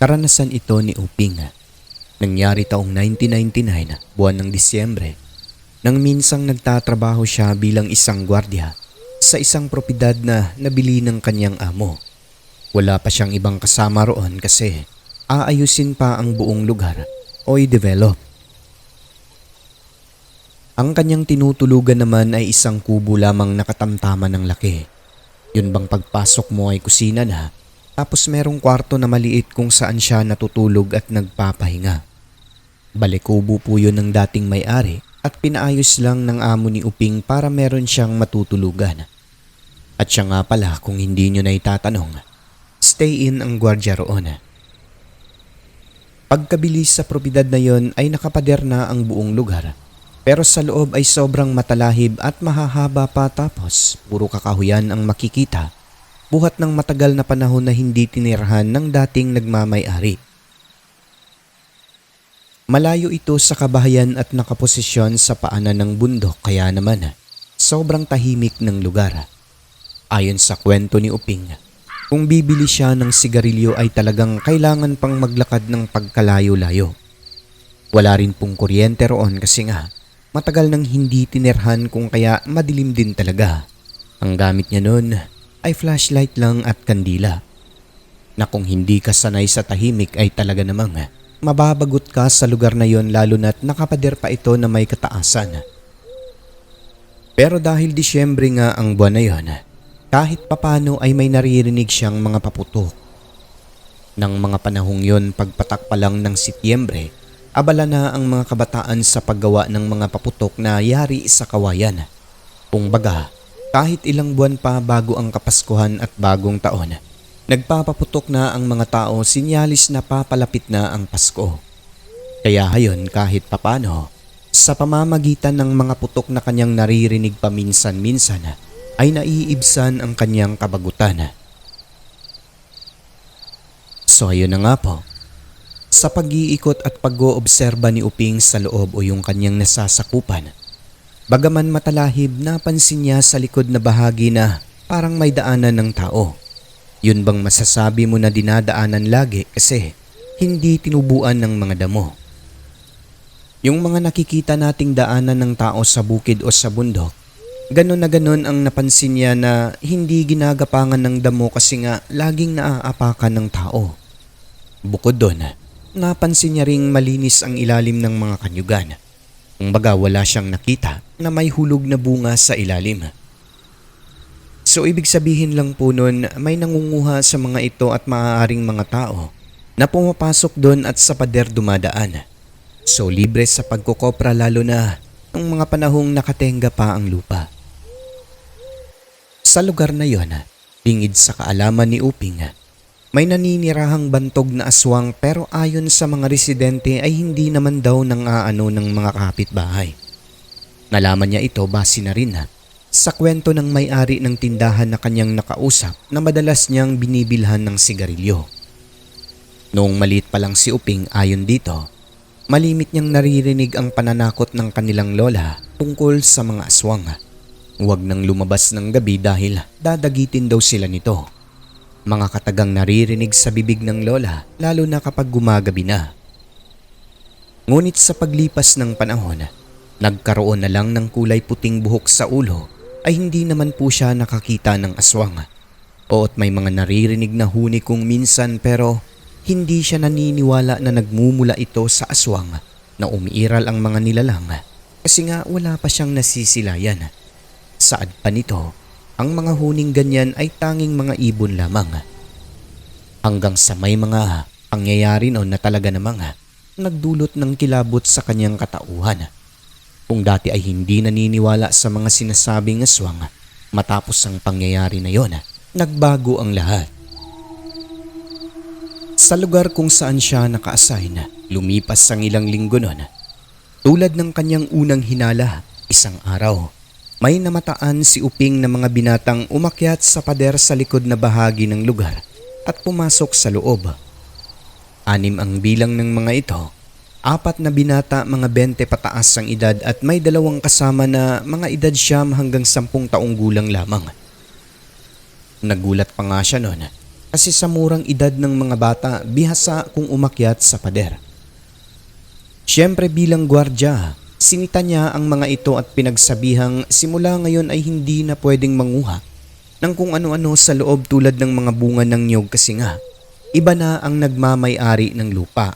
Karanasan ito ni Uping. Nangyari taong 1999, buwan ng Disyembre, nang minsang nagtatrabaho siya bilang isang gwardya sa isang propidad na nabili ng kanyang amo. Wala pa siyang ibang kasama roon kasi aayusin pa ang buong lugar o i-develop. Ang kanyang tinutulugan naman ay isang kubo lamang nakatamtaman ng laki. Yun bang pagpasok mo ay kusina na, tapos merong kwarto na maliit kung saan siya natutulog at nagpapahinga. Balekubo po yun ng dating may-ari at pinaayos lang ng amo ni Uping para meron siyang matutulugan. At siya nga pala, kung hindi nyo na itatanong, stay in ang gwardya roon. Pagkabilis sa propidad na yon ay nakapader na ang buong lugar, pero sa loob ay sobrang matalahib at mahahaba pa, tapos puro kakahuyan ang makikita, buhat ng matagal na panahon na hindi tinirahan ng dating nagmamay-ari. Malayo ito sa kabahayan at nakaposisyon sa paanan ng bundok, kaya naman sobrang tahimik ng lugar. Ayon sa kwento ni Uping, kung bibili siya ng sigarilyo ay talagang kailangan pang maglakad ng pagkalayo-layo. Wala rin pong kuryente roon kasi nga matagal nang hindi tinirhan, kung kaya madilim din talaga. Ang gamit niya noon ay flashlight lang at kandila, na kung hindi ka sanay sa tahimik ay talaga namang mababagot ka sa lugar na yon, lalo na't nakapader pa ito na may kataasan. Pero dahil Disyembre nga ang buwan na yon, kahit papano ay may naririnig siyang mga paputok. Nang mga panahong yon, pagpatak pa lang ng Setyembre, abala na ang mga kabataan sa paggawa ng mga paputok na yari sa kawayan. Kung baga, kahit ilang buwan pa bago ang Kapaskuhan at Bagong Taon, nagpapaputok na ang mga tao, sinyalis na papalapit na ang Pasko. Kaya hayon, kahit papano, sa pamamagitan ng mga putok na kanyang naririnig paminsan-minsan, ay naiibsan ang kanyang kabagutan. So ayun na nga po, sa pag-iikot at pag-oobserba ni Uping sa loob o yung kanyang nasasakupan, bagaman matalahib, napansin niya sa likod na bahagi na parang may daanan ng tao. Yun bang masasabi mo na dinadaanan lagi kasi hindi tinubuan ng mga damo? Yung mga nakikita nating daanan ng tao sa bukid o sa bundok, ganon na ganon ang napansin niya na hindi ginagapangan ng damo kasi nga laging naaapakan ng tao. Bukod doon, napansin niya ring malinis ang ilalim ng mga kanyugan. Kumbaga wala siyang nakita na may hulog na bunga sa ilalim. So ibig sabihin lang po nun, may nangunguha sa mga ito at maaaring mga tao na pumapasok doon at sa pader dumadaan. So libre sa pagkukopra, lalo na ang mga panahong nakatenga pa ang lupa. Sa lugar na yon, bingid sa kaalaman ni Uping, may naninirahang bantog na aswang, pero ayon sa mga residente ay hindi naman daw nang aano ng mga kapitbahay. Nalaman niya ito base na rin sa kwento ng may-ari ng tindahan na kanyang nakausap na madalas niyang binibilhan ng sigarilyo. Noong maliit pa lang si Uping, ayon dito, malimit niyang naririnig ang pananakot ng kanilang lola tungkol sa mga aswang. Huwag nang lumabas ng gabi dahil dadagitin daw sila nito. Mga katagang naririnig sa bibig ng lola, lalo na kapag gumagabi na. Ngunit sa paglipas ng panahon, nagkaroon na lang ng kulay puting buhok sa ulo, ay hindi naman po siya nakakita ng aswang. Oot may mga naririnig na huni kung minsan, pero hindi siya naniniwala na nagmumula ito sa aswang na umiiral ang mga nilalang kasi nga wala pa siyang nasisilayan. Saad pa nito, ang mga huning ganyan ay tanging mga ibon lamang. Hanggang sa may mga pangyayari noon na talaga namang nagdulot ng kilabot sa kanyang katauhan. Kung dati ay hindi naniniwala sa mga sinasabing aswang, matapos ang pangyayari na yon, nagbago ang lahat. Sa lugar kung saan siya naka-assign, lumipas ang ilang linggo noon. Tulad ng kanyang unang hinala, isang araw, may namataan si Uping na mga binatang umakyat sa pader sa likod na bahagi ng lugar at pumasok sa loob. 6 ang bilang ng mga ito, 4 na binata, mga 20 pataas ang edad, at may 2 kasama na mga edad 9 hanggang 10 taong gulang lamang. Nagulat pa nga siya noon kasi sa murang edad ng mga bata bihasa kung umakyat sa pader. Siyempre bilang gwardya, sinita niya ang mga ito at pinagsabihang simula ngayon ay hindi na pwedeng manguha ng kung ano-ano sa loob tulad ng mga bunga ng niyog kasi nga iba na ang nagmamay-ari ng lupa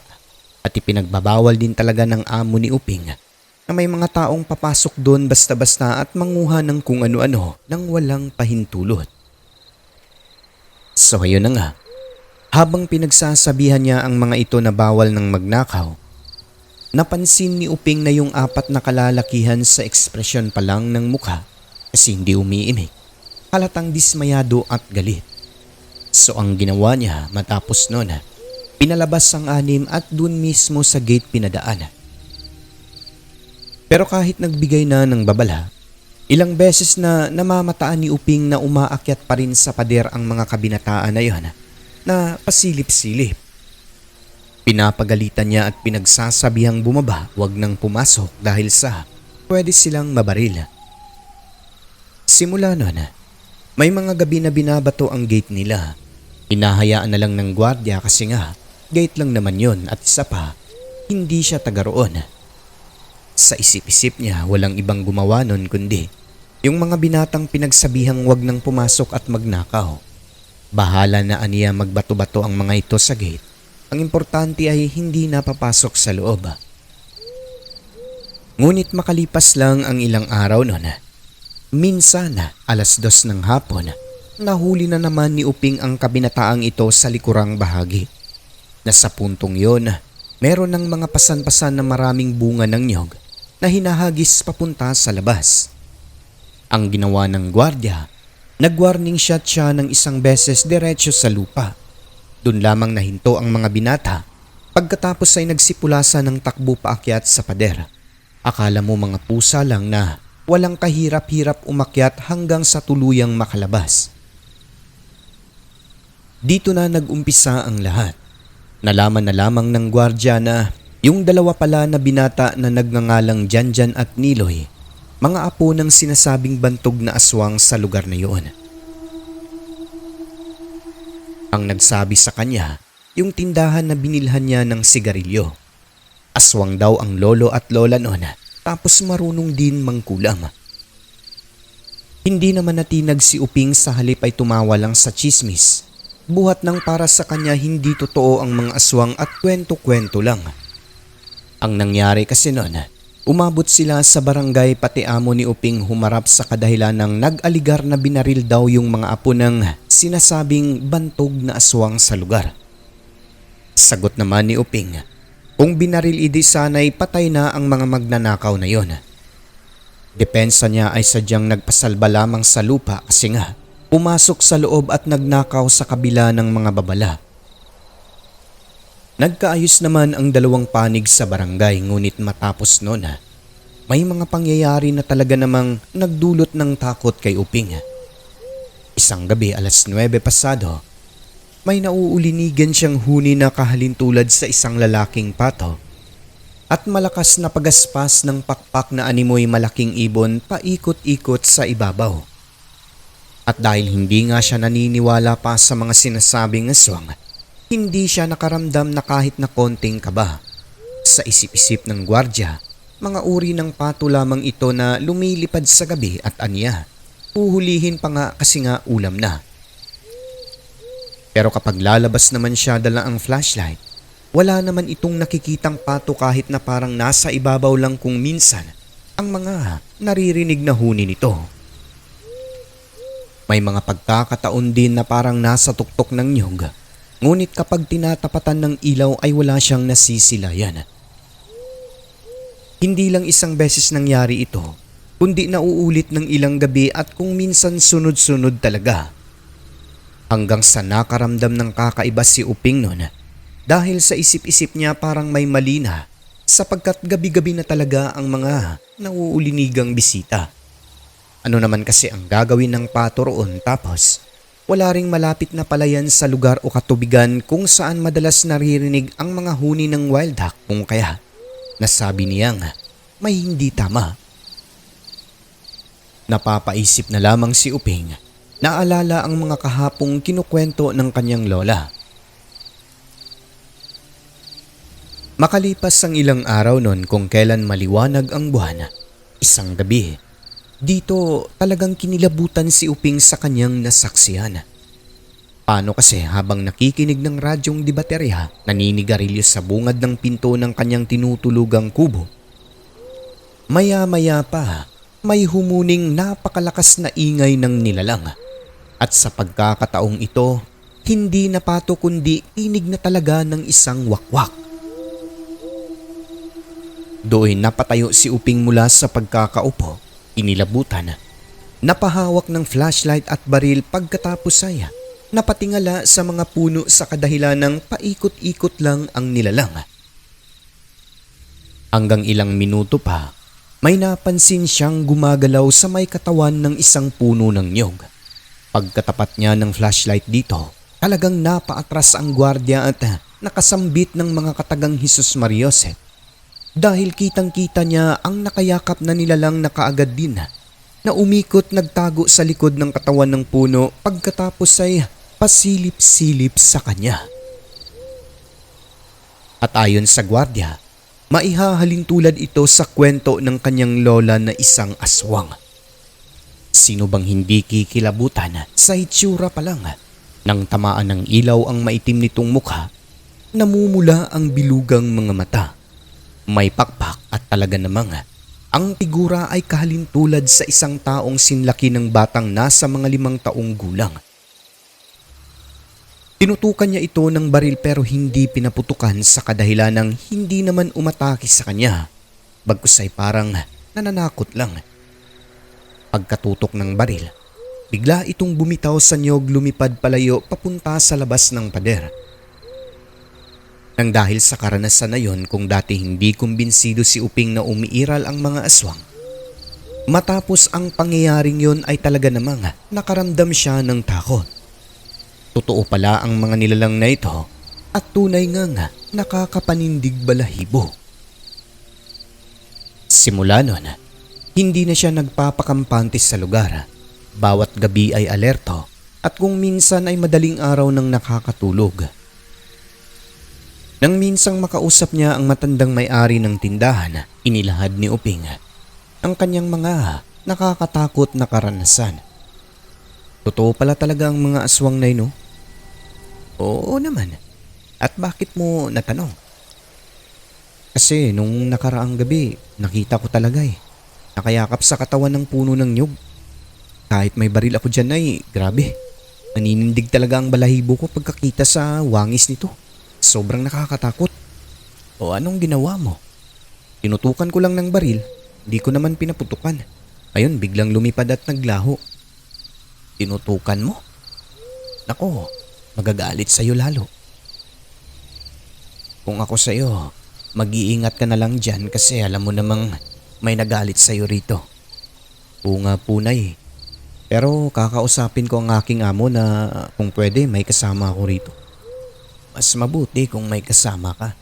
at ipinagbabawal din talaga ng amo ni Uping na may mga taong papasok doon basta-basta at manguha ng kung ano-ano nang walang pahintulot. So ayun na nga, habang pinagsasabihan niya ang mga ito na bawal ng magnakaw, napansin ni Uping na yung apat na kalalakihan sa ekspresyon pa lang ng mukha kasi hindi umiimik, halatang dismayado at galit. So ang ginawa niya matapos noon, pinalabas ang anim at dun mismo sa gate pinadaan. Pero kahit nagbigay na ng babala, ilang beses na namamataan ni Uping na umaakyat pa rin sa pader ang mga kabinataan na yon na pasilip-silip. Pinapagalitan niya at pinagsasabihang bumaba, wag nang pumasok dahil sa pwede silang mabaril. Simula noon, may mga gabi na binabato ang gate nila. Hinahayaan na lang ng gwardya kasi nga gate lang naman yon at isa pa, hindi siya taga roon. Sa isip-isip niya walang ibang gumawa nun kundi yung mga binatang pinagsabihang wag nang pumasok at magnakaw. Bahala na aniya magbato-bato ang mga ito sa gate. Ang importante ay hindi napapasok sa loob. Ngunit makalipas lang ang ilang araw noon, minsan 2:00 ng hapon, nahuli na naman ni Uping ang kabinataang ito sa likurang bahagi. Nasa puntong yon, meron ng mga pasan-pasan na maraming bunga ng niyog na hinahagis papunta sa labas. Ang ginawa ng gwardya, nag-warning shot siya ng isang beses diretso sa lupa. Doon lamang nahinto ang mga binata pagkatapos ay nagsipulasa ng takbo paakyat sa pader. Akala mo mga pusa lang na walang kahirap-hirap umakyat hanggang sa tuluyang makalabas. Dito na nag-umpisa ang lahat. Nalaman na lamang ng gwardya na yung dalawa pala na binata na nagngangalang Janjan at Niloy, mga apo ng sinasabing bantog na aswang sa lugar na yun. Ang nagsabi sa kanya, yung tindahan na binilhan niya ng sigarilyo. Aswang daw ang lolo at lola noon, tapos marunong din mangkulam. Hindi naman natinag si Uping, sa halip ay tumawa lang sa chismis. Buhat ng para sa kanya hindi totoo ang mga aswang at kwento-kwento lang. Ang nangyari kasi noon, umabot sila sa barangay pati amo ni Uping humarap sa kadahilan ng nag-aligar na binaril daw yung mga apo ng sinasabing bantog na aswang sa lugar. Sagot naman ni Uping, kung binaril idi sana'y patay na ang mga magnanakaw na yon. Depensa niya ay sadyang nagpasalba lamang sa lupa kasi nga pumasok sa loob at nagnakaw sa kabila ng mga babala. Nagkaayos naman ang dalawang panig sa barangay, ngunit matapos noon, may mga pangyayari na talaga namang nagdulot ng takot kay Uping. Isang gabi 9:00 pasado, may nauulinigan siyang huni na kahalintulad sa isang lalaking pato at malakas na pagaspas ng pakpak na animoy malaking ibon paikot-ikot sa ibabaw. At dahil hindi nga siya naniniwala pa sa mga sinasabing aswang, hindi siya nakaramdam na kahit na konting kaba. Sa isip-isip ng gwardya, mga uri ng pato lamang ito na lumilipad sa gabi at aniya, uhulihin pa nga kasi nga ulam na. Pero kapag lalabas naman siya dala ang flashlight, wala naman itong nakikitang pato kahit na parang nasa ibabaw lang kung minsan ang mga naririnig na huni nito. May mga pagkakataon din na parang nasa tuktok ng niyog. Ngunit kapag tinatapatan ng ilaw ay wala siyang nasisilayan. Hindi lang isang beses nangyari ito, kundi nauulit ng ilang gabi at kung minsan sunod-sunod talaga. Hanggang sa nakaramdam ng kakaiba si Uping noon dahil sa isip-isip niya parang may mali na sapagkat gabi-gabi na talaga ang mga nauulinigang bisita. Ano naman kasi ang gagawin ng pato roon tapos wala ring malapit na palayan sa lugar o katubigan kung saan madalas naririnig ang mga huni ng wild duck, kung kaya nasabi niyang may hindi tama. Napapaisip na lamang si Uping Naalala ang mga kahapong kinukwento ng kanyang lola. Makalipas ang ilang araw noon kung kailan maliwanag ang buwan, isang gabi, dito talagang kinilabutan si Uping sa kanyang nasaksihan. Paano kasi habang nakikinig ng radyong di baterya, naninigarilyo sa bungad ng pinto ng kanyang tinutulugang kubo. Maya-maya pa, may humuning napakalakas na ingay ng nilalang. At sa pagkakataong ito, hindi napato kundi tinig na talaga ng isang wakwak. Doon napatayo si Uping mula sa pagkakaupo, inilabutan. Napahawak ng flashlight at baril pagkatapos ay napatingala sa mga puno sa kadahilan ng paikot-ikot lang ang nilalang. Hanggang ilang minuto pa, may napansin siyang gumagalaw sa may katawan ng isang puno ng niyog. Pagkatapat niya ng flashlight dito, talagang napaatras ang gwardiya at nakasambit ng mga katagang Jesus Mariosep. Dahil kitang-kita niya ang nakayakap na nilalang na kaagad din na umikot nagtago sa likod ng katawan ng puno pagkatapos ay pasilip-silip sa kanya. At ayon sa gwardiya, maihahalin tulad ito sa kwento ng kanyang lola na isang aswang. Sino bang hindi kikilabutan sa itsura pa lang? Nang tamaan ng ilaw ang maitim nitong mukha, namumula ang bilugang mga mata. May pakpak at talaga namang ang figura ay kahalintulad sa isang taong sinlaki ng batang nasa mga 5 taong gulang. Tinutukan niya ito ng baril pero hindi pinaputukan sa kadahilan ng hindi naman umatake sa kanya. Bagkus ay parang nananakot lang. Pagkatutok ng baril, bigla itong bumitaw sa niyog, lumipad palayo papunta sa labas ng pader. Nang dahil sa karanasan na yon, kung dati hindi kumbinsido si Uping na umiiral ang mga aswang, matapos ang pangyayaring yon ay talaga namang nakaramdam siya ng takot. Totoo pala ang mga nilalang na ito at tunay nga nakakapanindig balahibo. Simula nun, hindi na siya nagpapakampante sa lugar. Bawat gabi ay alerto at kung minsan ay madaling araw nang nakakatulog. Nang minsang makausap niya ang matandang may-ari ng tindahan, inilahad ni Uping ang kanyang mga nakakatakot na karanasan. Totoo pala talaga ang mga aswang na ino? Oo naman. At bakit mo natanong? Kasi nung nakaraang gabi, nakita ko talaga nakayakap sa katawan ng puno ng nyug. Kahit may baril ako dyan ay grabe. Naninindig talaga ang balahibo ko pagkakita sa wangis nito. Sobrang nakakatakot. O anong ginawa mo? Tinutukan ko lang ng baril, hindi ko naman pinaputukan. Ayun, biglang lumipad at naglaho. Tinutukan mo? Nako, magagalit sa'yo lalo. Kung ako sa'yo, mag-iingat ka na lang dyan kasi alam mo namang may nagalit sa'yo rito. Bunga punay. Pero kakausapin ko ang aking amo na kung pwede may kasama ako rito. Mas mabuti kung may kasama ka.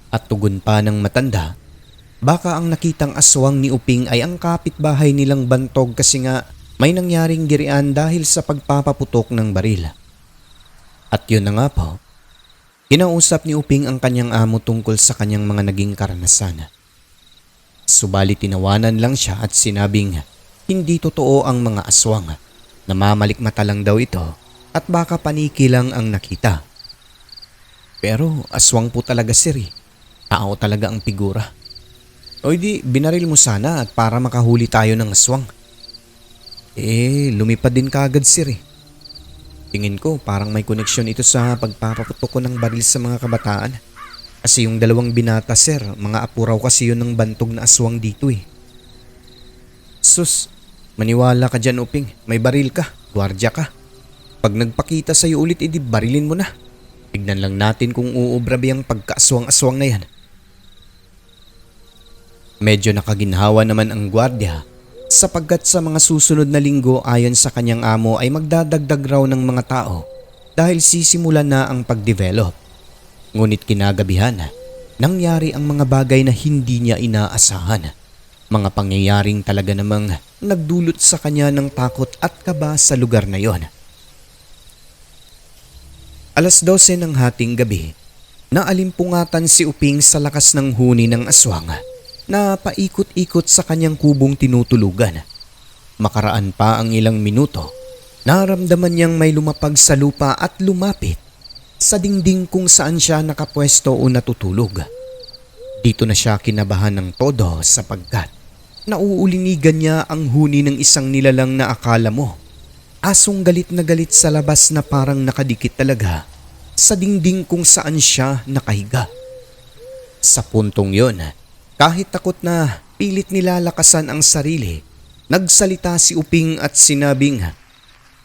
At tugon pa ng matanda, baka ang nakitang aswang ni Uping ay ang kapitbahay nilang Bantog kasi nga may nangyaring girian dahil sa pagpapaputok ng baril. At yun na nga po, kinausap ni Uping ang kanyang amo tungkol sa kanyang mga naging karanasan. Subalit tinawanan lang siya at sinabing hindi totoo ang mga aswang. Namamalikmata lang daw ito at baka paniki lang ang nakita. Pero aswang po talaga sir. Tao talaga ang figura. O di binaril mo sana at para makahuli tayo ng aswang. Lumipad din kaagad sir. Tingin ko parang may koneksyon ito sa pagpapaputok ko ng baril sa mga kabataan. Kasi yung 2 binata sir, mga apo raw kasi yun ng Bantog na aswang dito Sus, maniwala ka dyan Uping, may baril ka, gwardiya ka. Pag nagpakita sa'yo ulit, edi barilin mo na. Tignan lang natin kung uubra ba yung pagkaaswang-aswang na yan. Medyo nakaginhawa naman ang gwardiya sapagkat sa mga susunod na linggo ayon sa kanyang amo ay magdadagdag raw ng mga tao dahil sisimulan na ang pagdevelop. Ngunit kinagabihan, nangyari ang mga bagay na hindi niya inaasahan. Mga pangyayaring talaga namang nagdulot sa kanya ng takot at kaba sa lugar na yon. 12:00 ng hating gabi, naalimpungatan si Uping sa lakas ng huni ng aswang na paikot-ikot sa kanyang kubong tinutulugan. Makaraan pa ang ilang minuto, naramdaman niyang may lumapag sa lupa at lumapit sa dingding kung saan siya nakapwesto o natutulog. Dito na siya kinabahan ng todo sapagkat nauulinigan niya ang huni ng isang nilalang na akala mo asong galit na galit sa labas na parang nakadikit talaga sa dingding kung saan siya nakahiga. Sa puntong yon, kahit takot na pilit nilalakasan ang sarili, nagsalita si Uping at sinabing,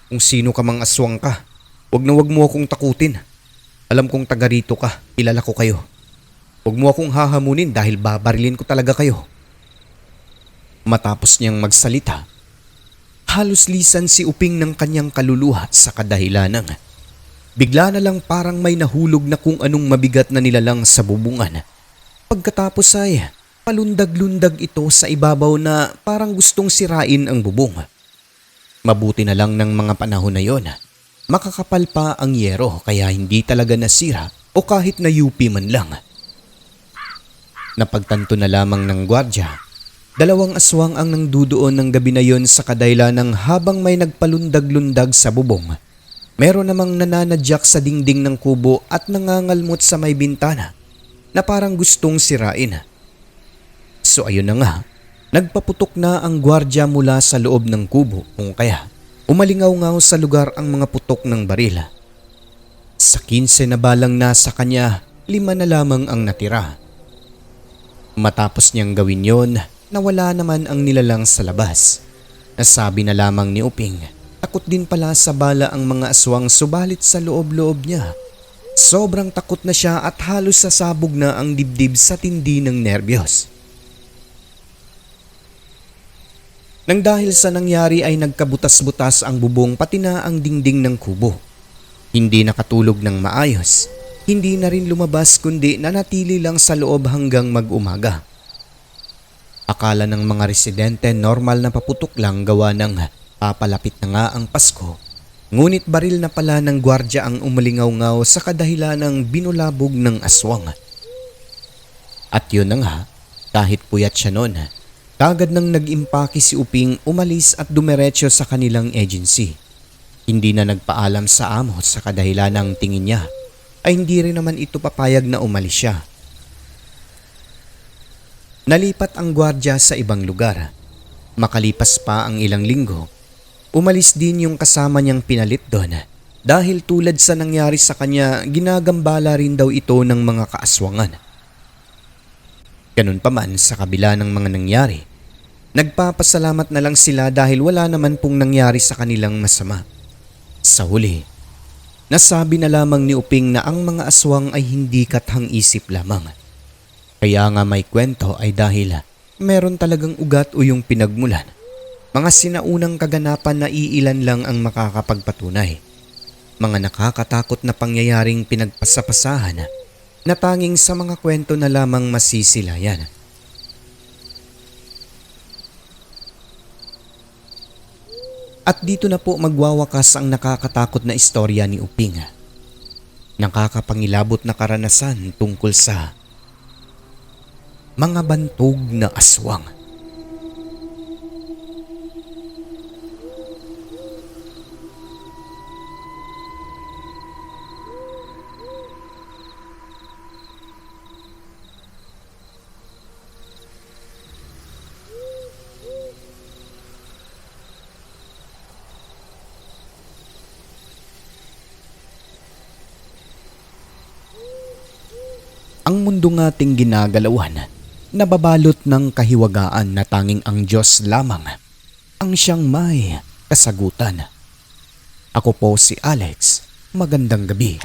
"Kung sino ka mang aswang ka, wag na wag mo akong takutin. Alam kong taga rito ka, kilala ko kayo. Wag mo akong hahamunin dahil babarilin ko talaga kayo." Matapos niyang magsalita, halos lisan si Uping ng kanyang kaluluha sa kadahilanang bigla na lang parang may nahulog na kung anong mabigat na nilalang sa bubungan. Pagkatapos ay palundag-lundag ito sa ibabaw na parang gustong sirain ang bubong. Mabuti na lang ng mga panahon na yon, makakapal pa ang yero kaya hindi talaga nasira o kahit na yupi man lang. Napagtanto na lamang ng gwardya, 2 aswang ang nangdudoon ng gabi na yon sa kadahilanang habang may nagpalundag-lundag sa bubong. Meron namang nananadyak sa dingding ng kubo at nangangalmot sa may bintana na parang gustong sirain. So ayun na nga, nagpaputok na ang gwardya mula sa loob ng kubo kung kaya umalingaw-ngaw sa lugar ang mga putok ng baril. Sa 15 na balang nasa kanya, 5 na lamang ang natira. Matapos niyang gawin yon, nawala naman ang nilalang sa labas. Nasabi na lamang ni Uping, takot din pala sa bala ang mga aswang subalit sa loob-loob niya. Sobrang takot na siya at halos sasabog na ang dibdib sa tindi ng nerbiyos. Nang dahil sa nangyari ay nagkabutas-butas ang bubong pati na ang dingding ng kubo. Hindi nakatulog ng maayos, hindi na rin lumabas kundi nanatili lang sa loob hanggang mag-umaga. Akala ng mga residente normal na paputok lang gawa ng papalapit na nga ang Pasko. Ngunit baril na pala ng gwardya ang umalingaw-ngaw sa kadahilanang binulabog ng aswang. At yun na nga, kahit puyat siya noon, kagad nang nag-impake si Uping umalis at dumiretso sa kanilang agency. Hindi na nagpaalam sa amo sa kadahilanang tingin niya ay hindi rin naman ito papayag na umalis siya. Nalipat ang gwardya sa ibang lugar. Makalipas pa ang ilang linggo, umalis din yung kasama niyang pinalit doon dahil tulad sa nangyari sa kanya, ginagambala rin daw ito ng mga kaaswangan. Ganun pa man sa kabila ng mga nangyari, nagpapasalamat na lang sila dahil wala naman pong nangyari sa kanilang masama. Sa huli, nasabi na lamang ni Uping na ang mga aswang ay hindi kathang-isip lamang. Kaya nga may kwento ay dahil meron talagang ugat o yung pinagmulan. Mga sinaunang kaganapan na iilan lang ang makakapagpatunay. Mga nakakatakot na pangyayaring pinagpasapasahan na tanging sa mga kwento na lamang masisilayan. At dito na po magwawakas ang nakakatakot na istorya ni Uping. Nakakapangilabot na karanasan tungkol sa mga bantog na aswang. Ang mundo ating ginagalawan, nababalot ng kahiwagaan na tanging ang Diyos lamang ang siyang may kasagutan. Ako po si Alex. Magandang gabi.